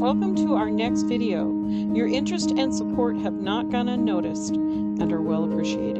welcome to our next video. Your interest and support have not gone unnoticed and are well appreciated.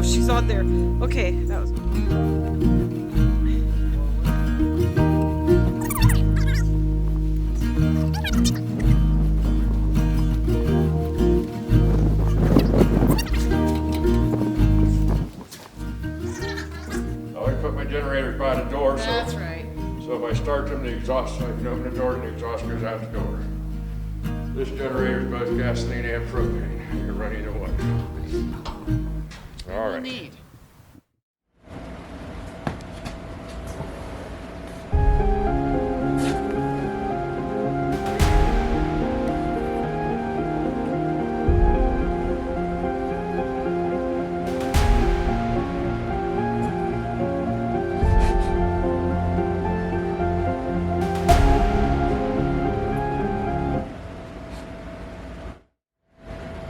She's out there. Okay, that was. I always put my generators by the door. That's right. So if I start them, the exhaust, I can open the door and the exhaust goes out the door. This generator is both gasoline and propane. You can run either one. All right. Neat.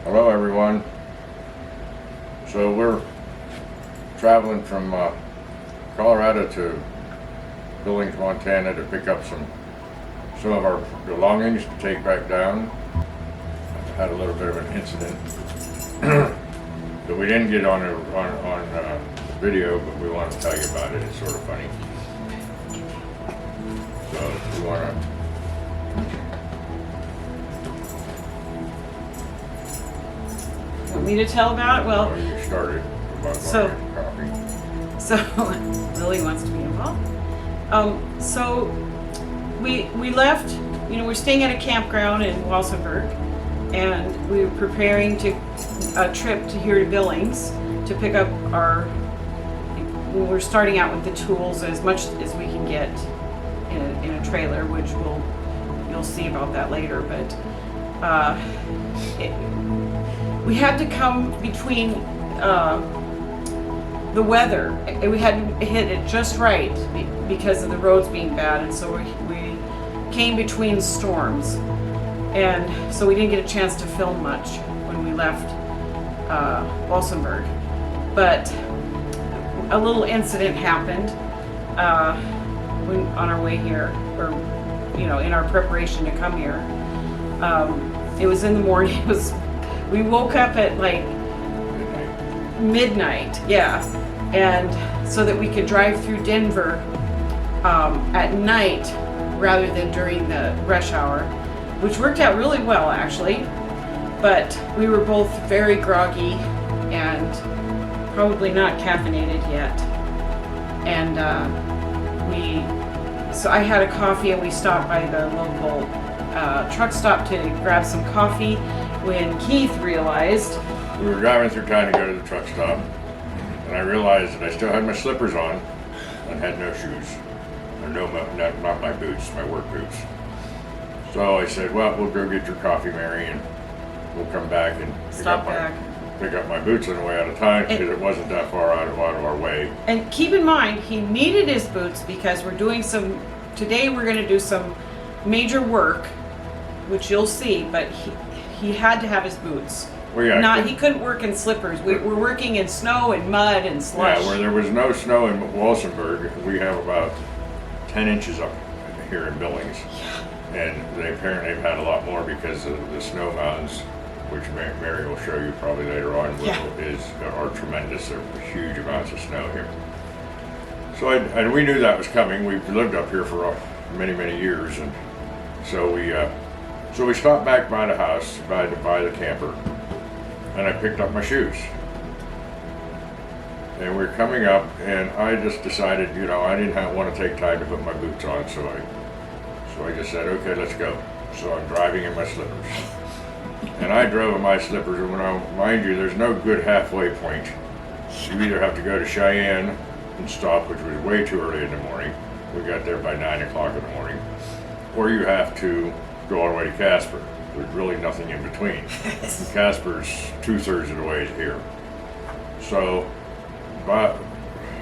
Hello, everyone. So we're traveling from Colorado to Billings, Montana to pick up some of our belongings to take back down. Had a little bit of an incident that we didn't get on video, but we want to tell you about it. It's sort of funny. So if you want to. Want me to tell about it? Well, You started about So- coffee. so Lily wants to be involved. So we left. You know, we're staying at a campground in Walsenburg, and we were preparing a trip to here to Billings to pick up our. We're starting out with the tools as much as we can get in a trailer, which you'll see about that later. But we had to come between the weather. We had to hit it just right because of the roads being bad, and so we came between storms, and so we didn't get a chance to film much when we left Walsenburg. But a little incident happened on our way here, or in our preparation to come here. It was in the morning. We woke up at like midnight, yeah, and so that we could drive through Denver at night rather than during the rush hour, which worked out really well actually. But we were both very groggy and probably not caffeinated yet, and so I had a coffee, and we stopped by the local truck stop to grab some coffee. When Keith realized, We were driving through town to go to the truck stop, and I realized that I still had my slippers on and had no shoes. Or not my boots, my work boots. So I said, well, we'll go get your coffee, Mary, and we'll come back and pick up my boots on the way out of town, because it wasn't that far out of our way. and keep in mind, he needed his boots because today we're going to do some major work, which you'll see, but he had to have his boots. Well, yeah, not, he couldn't work in slippers. We're working in snow and mud and slush. Yeah, where there was no snow in Walsenburg, we have about 10 inches up here in Billings. And they apparently have had a lot more because of the snow mountains, which Mary will show you probably later on, are tremendous. There are huge amounts of snow here. So and we knew that was coming. We've lived up here for many, many years, and so we stopped back by the house, by the camper, and I picked up my shoes. And we're coming up, and I just decided, I didn't want to take time to put my boots on, so I just said, okay, let's go. So I'm driving in my slippers. And I drove in my slippers, and mind you, there's no good halfway point. You either have to go to Cheyenne and stop, which was way too early in the morning. We got there by 9 o'clock in the morning. Or you have to go all the way to Casper. There's really nothing in between. Casper's 2/3 of the way here. So, about,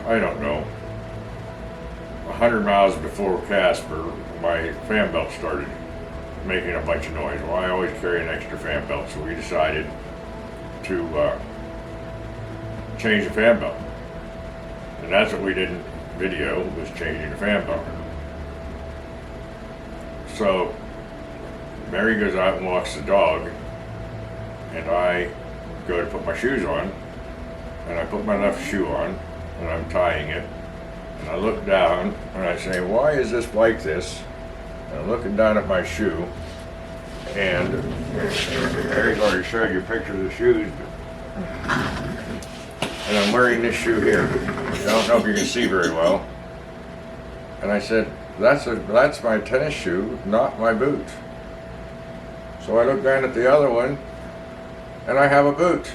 I don't know, 100 miles before Casper, my fan belt started making a bunch of noise. Well, I always carry an extra fan belt, so we decided to change the fan belt. And that's what we didn't video, was changing the fan belt. So Mary goes out and walks the dog, and I go to put my shoes on, and I put my left shoe on, and I'm tying it, and I look down, and I say, why is this like this? And I'm looking down at my shoe, and Mary's already showed you pictures of the shoes, and I'm wearing this shoe here. I don't know if you can see very well. And I said, that's my tennis shoe, not my boot. So I look down at the other one, and I have a boot.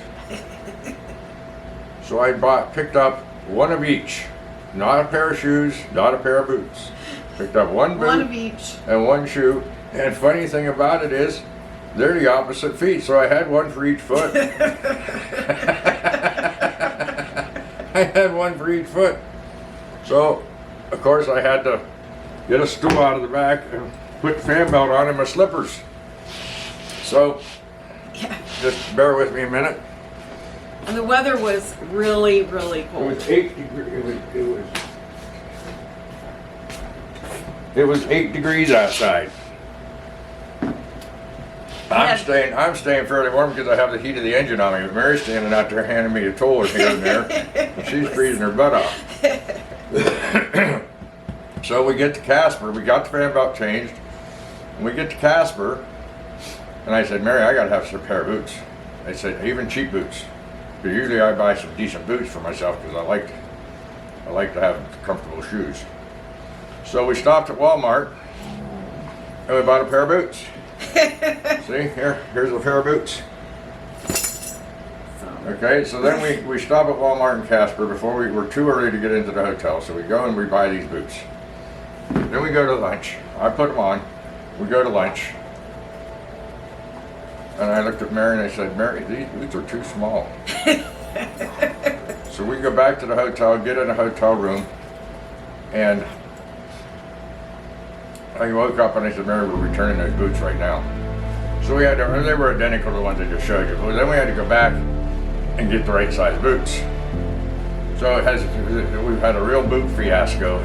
So I picked up one of each. Not a pair of shoes, not a pair of boots. Picked up one boot One of each. and one shoe. And funny thing about it is, they're the opposite feet, so I had one for each foot. I had one for each foot. So, of course, I had to get a stool out of the back and put the fan belt on in my slippers. So, just bear with me a minute. And the weather was really, really It cold. was 8 degrees. It was 8 degrees outside. I'm staying fairly warm because I have the heat of the engine on me. But Mary's standing out there handing me a toller here and there, and she's freezing her butt off. So we get to Casper. We got the fan belt changed, and we get to Casper, and I said, Mary, I gotta have some pair of boots. I said, even cheap boots. Because usually I buy some decent boots for myself because I like to have comfortable shoes. So we stopped at Walmart, and we bought a pair of boots. See, here's a pair of boots. Okay, so then we stop at Walmart in Casper before we were too early to get into the hotel. So we go and we buy these boots. Then we go to lunch. I put them on. We go to lunch. And I looked at Mary and I said, Mary, these boots are too small. So we go back to the hotel, get in a hotel room, and I woke up and I said, Mary, we're returning those boots right now. So they were identical to the ones I just showed you. But then we had to go back and get the right size boots. So we've had a real boot fiasco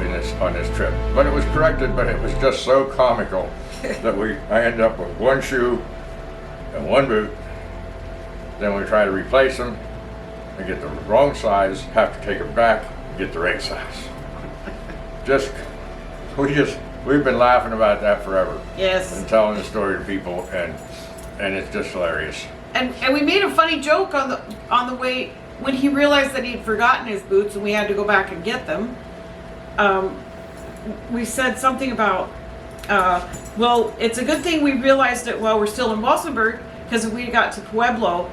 on this trip. But it was corrected, but it was just so comical that I ended up with one shoe and one boot. Then we try to replace them and get the wrong size, have to take them back and get the right size. We've been laughing about that forever. Yes. And telling the story to people, and it's just hilarious. And we made a funny joke on the way when he realized that he'd forgotten his boots and we had to go back and get them. We said something about, well, it's a good thing we realized it while we're still in Walsenburg because we got to Pueblo.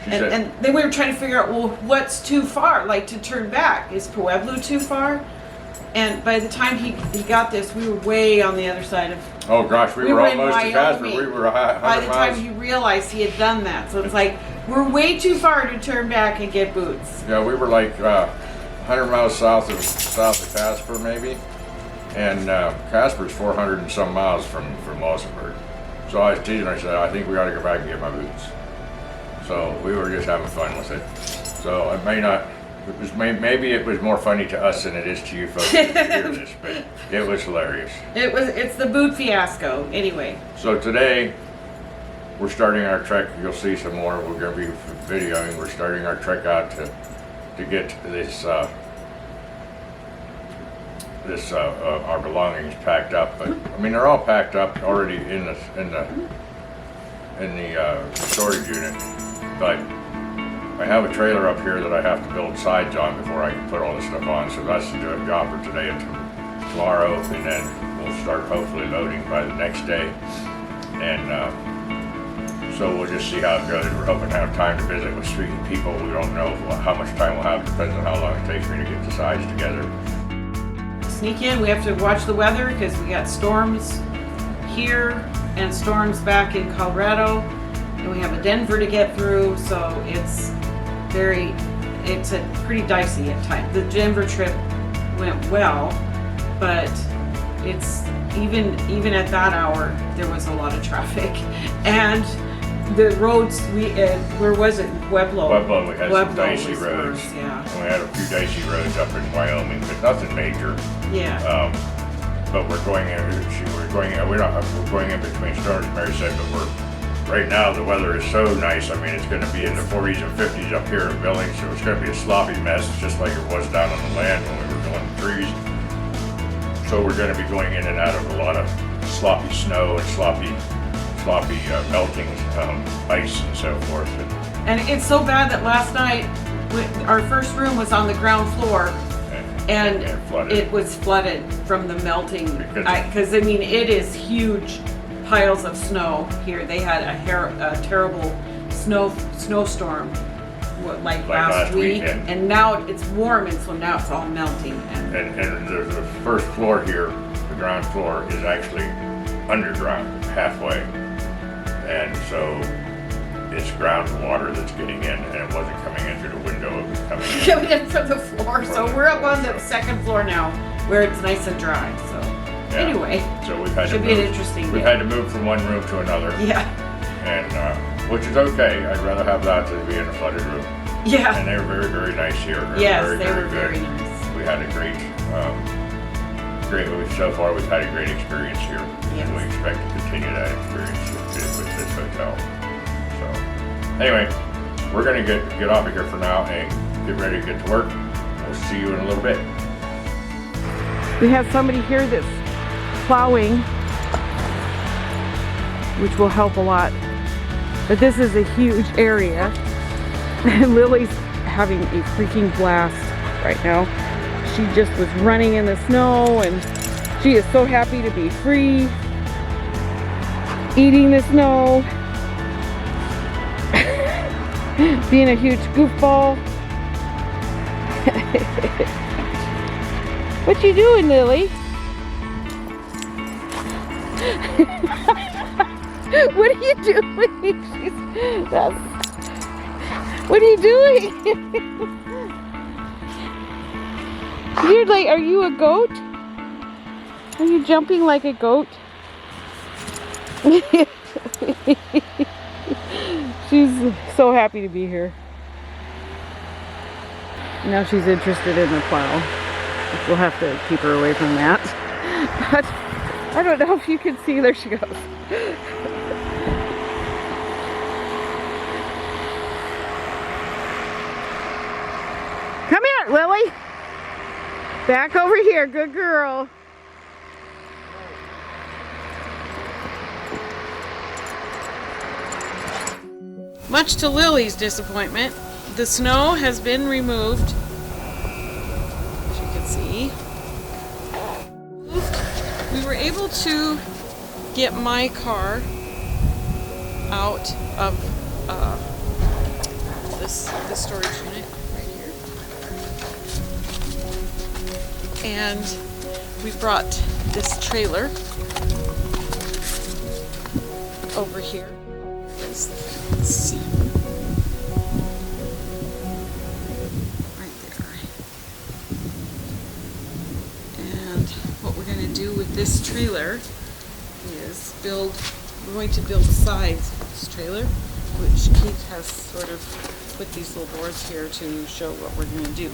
And then we were trying to figure out, well, what's too far, like to turn back? Is Pueblo too far? And by the time he got this, we were way on the other side of. Oh gosh, we were almost to Casper. We were 100 miles. By the time he realized he had done that, so it's like we're way too far to turn back and get boots. Yeah, we were like 100 miles south of Casper, maybe, and Casper's 400 and some miles from Walsenburg. So I was teasing. I said, I think we ought to go back and get my boots. So we were just having fun with it. So it may not, it was maybe it was more funny to us than it is to you folks to hear this, but it was hilarious. It's the Boot Fiasco, anyway. So today, we're starting our trek. You'll see some more. We're going to be videoing. We're starting our trek out to get this our belongings packed up. But I mean, they're all packed up already in the storage unit. But I have a trailer up here that I have to build sides on before I can put all this stuff on. So that's the job for today and tomorrow, and then we'll start hopefully loading by the next day. And so we'll just see how it goes. We're hoping to have time to visit with street people. We don't know how much time we'll have. Depends on how long it takes me to get the sides together. Sneak in. We have to watch the weather because we got storms here and storms back in Colorado, and we have a Denver to get through. So it's a pretty dicey at times. The Denver trip went well, but it's even at that hour there was a lot of traffic, and the roads where was it? Pueblo, we had some dicey roads. Worse, yeah. And we had a few dicey roads up in Wyoming, but nothing major. Yeah. But we're going in between storms, Mary said, but right now the weather is so nice. I mean, it's going to be in the 40s and 50s up here in Billings, so it's going to be a sloppy mess, just like it was down on the land when we were doing the trees. So we're going to be going in and out of a lot of sloppy snow and sloppy melting ice and so forth. And it's so bad that last night our first room was on the ground floor, and it was flooded from the melting. Because I mean, it is huge piles of snow here. They had a terrible snowstorm like last week, and now it's warm, and so now it's all melting. And the first floor here, the ground floor, is actually underground halfway, and so it's groundwater that's getting in, and it wasn't coming in through the window, it was coming in from the floor. So we're up on the second floor now, where it's nice and dry. So anyway, so we've had should be an interesting. We've had to move from one room to another. Yeah. And which is okay. I'd rather have that than be in a flooded room. Yeah. And they were very, very nice here. Yes, very, they were very very nice. We had a great. So far we've had a great experience here. Yes. And we expect to continue that experience with this hotel. So anyway, we're gonna get off of here for now and get ready to get to work. We'll see you in a little bit. We have somebody here that's plowing, which will help a lot. But this is a huge area, and Lily's having a freaking blast right now. She just was running in the snow, and she is so happy to be free, eating the snow, being a huge goofball. What you doing, Lily? What are you doing? What are you doing? You're like, are you a goat? Are you jumping like a goat? She's so happy to be here. Now she's interested in the plow. We'll have to keep her away from that. But I don't know if you can see. There she goes. Come here, Lily. Back over here. Good girl. Much to Lily's disappointment, the snow has been removed. As you can see. We were able to get my car out of this storage unit right here. And we brought this trailer over here. Let's see. Right there. And what we're going to do with this trailer is we're going to build sides of this trailer. which Keith has sort of put these little boards here to show what we're going to do.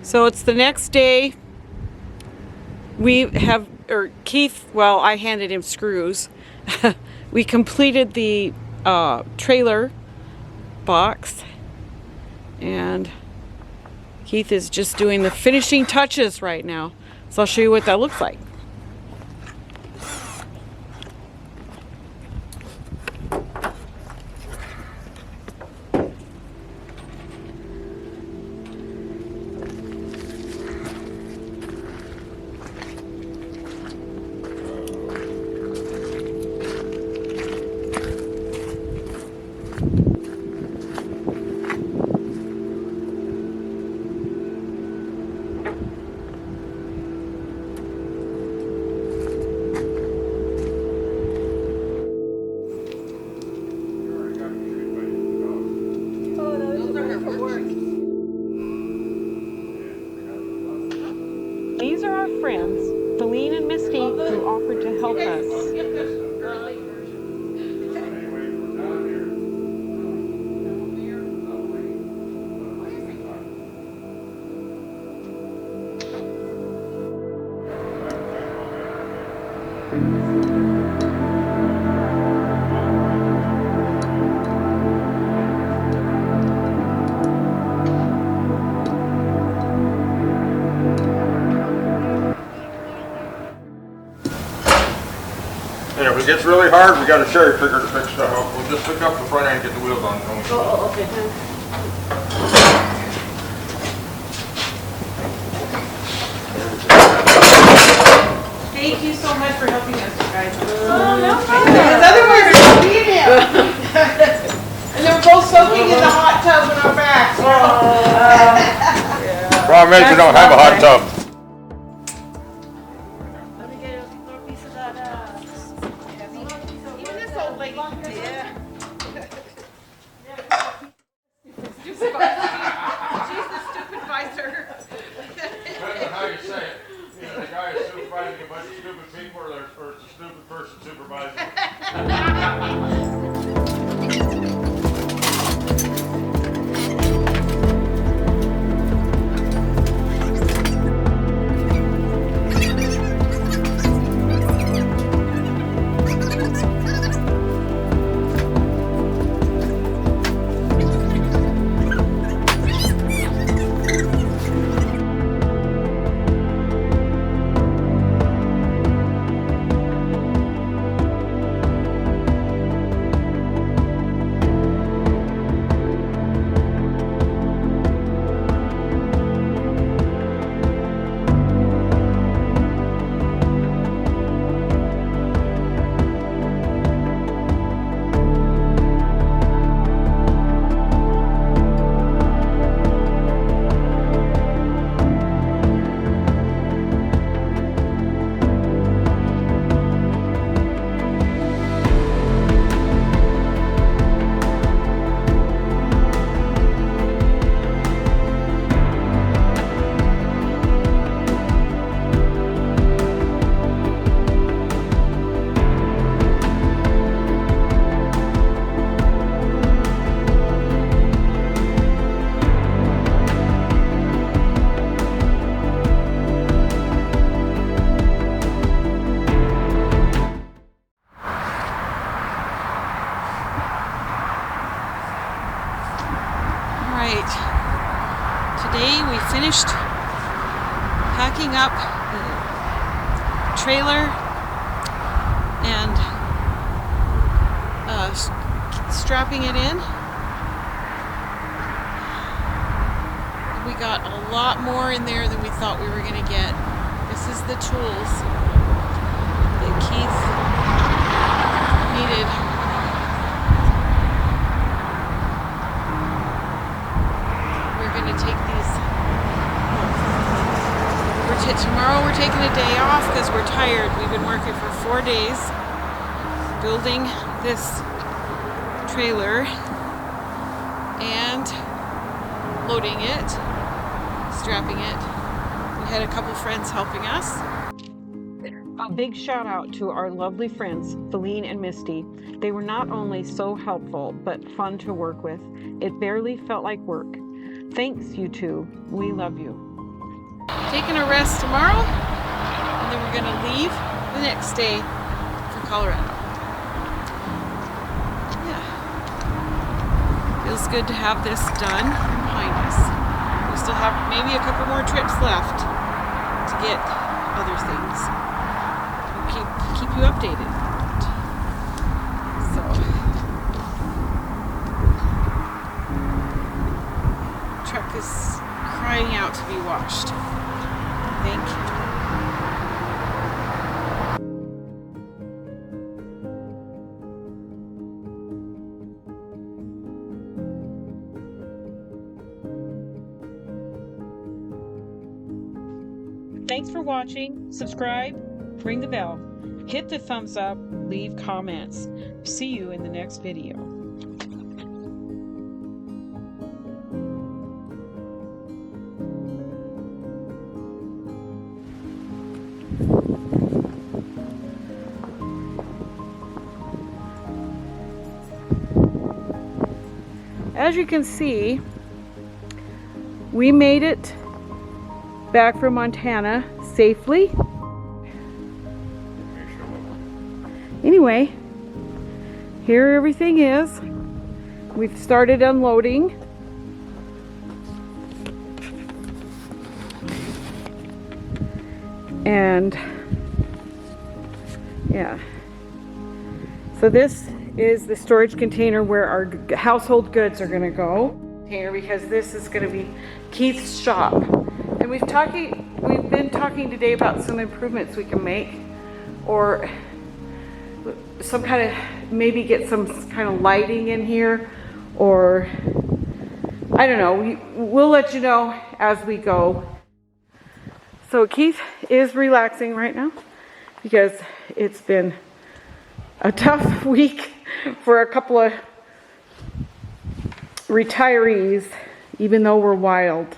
So it's the next day. We have, or Keith, well, I handed him screws. We completed the trailer box, and Keith is just doing the finishing touches right now. So I'll show you what that looks like. These are our friends, Feline and Misty, who offered to help us. And if it gets really hard, we got a cherry picker to fix stuff up. We'll just pick up the front end and get the wheels on. Oh, okay. Thank you so much for helping us, you guys. Oh, no problem. Because otherwise we're going to be in here. And then we're both soaking in the hot tub with our backs. Problem is, we don't have a hot tub. Let me get a little piece of that. Even this old lady. Yeah. She's the stupid visor. Depends on how you say it. Either the guy is supervising a bunch of stupid people or it's a stupid person supervising. right. Today we finished packing up the trailer and strapping it in. We got a lot more in there than we thought we were going to get. This is the tools that Keith needed. We're going to take these. Tomorrow we're taking a day off because we're tired. We've been working for 4 days building this trailer and loading it, strapping it. We had a couple friends helping us. A big shout out to our lovely friends, Feline and Misty. They were not only so helpful, but fun to work with. It barely felt like work. Thanks, you two. We love you. Taking a rest tomorrow, and then we're gonna leave the next day for Colorado. Yeah. Feels good to have this done behind us. We still have maybe a couple more trips left to get other things. We'll keep you updated. So truck is crying out to be washed. I think. Thanks for watching. Subscribe, ring the bell, hit the thumbs up, leave comments. See you in the next video. As you can see, we made it back from Montana safely. Anyway, here everything is. We've started unloading. And yeah. So this is the storage container where our household goods are going to go. Because this is going to be Keith's shop. And we've been talking today about some improvements we can make, or some kind of, maybe get some kind of lighting in here, or I don't know. We'll let you know as we go. So Keith is relaxing right now because it's been a tough week for a couple of retirees, even though we're wild.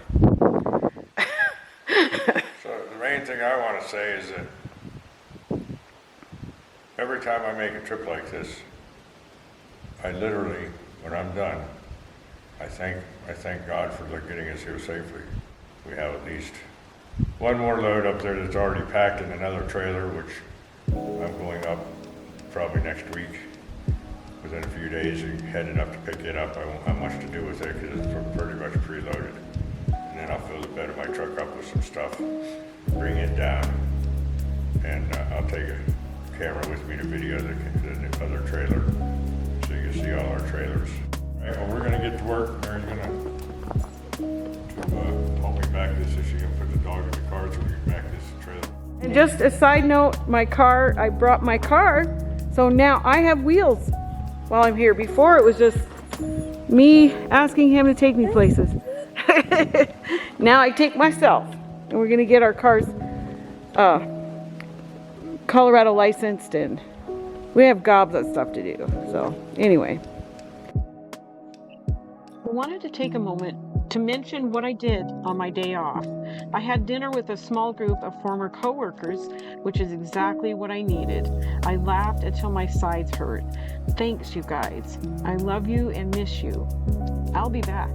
So the main thing I want to say is that every time I make a trip like this, I literally, when I'm done, I thank God for getting us here safely. We have at least one more load up there that's already packed in another trailer, which I'm going up probably next week. Within a few days, heading up to pick it up. I won't have much to do with it because it's pretty much preloaded. And then I'll fill the bed of my truck up with some stuff, bring it down, and I'll take a camera with me to video the other trailer so you can see all our trailers. All right, well, we're going to get to work. Mary's going to hold me back this so she can put the dog in the car so we can back this trailer. And just a side note, I brought my car, so now I have wheels while I'm here. Before it was just me asking him to take me places. Now I take myself, and we're gonna get our cars Colorado licensed, and we have gobs of stuff to do. So anyway, I wanted to take a moment to mention what I did on my day off. I had dinner with a small group of former co-workers, which is exactly what I needed. I laughed until my sides hurt. Thanks, you guys. I love you and miss you. I'll be back.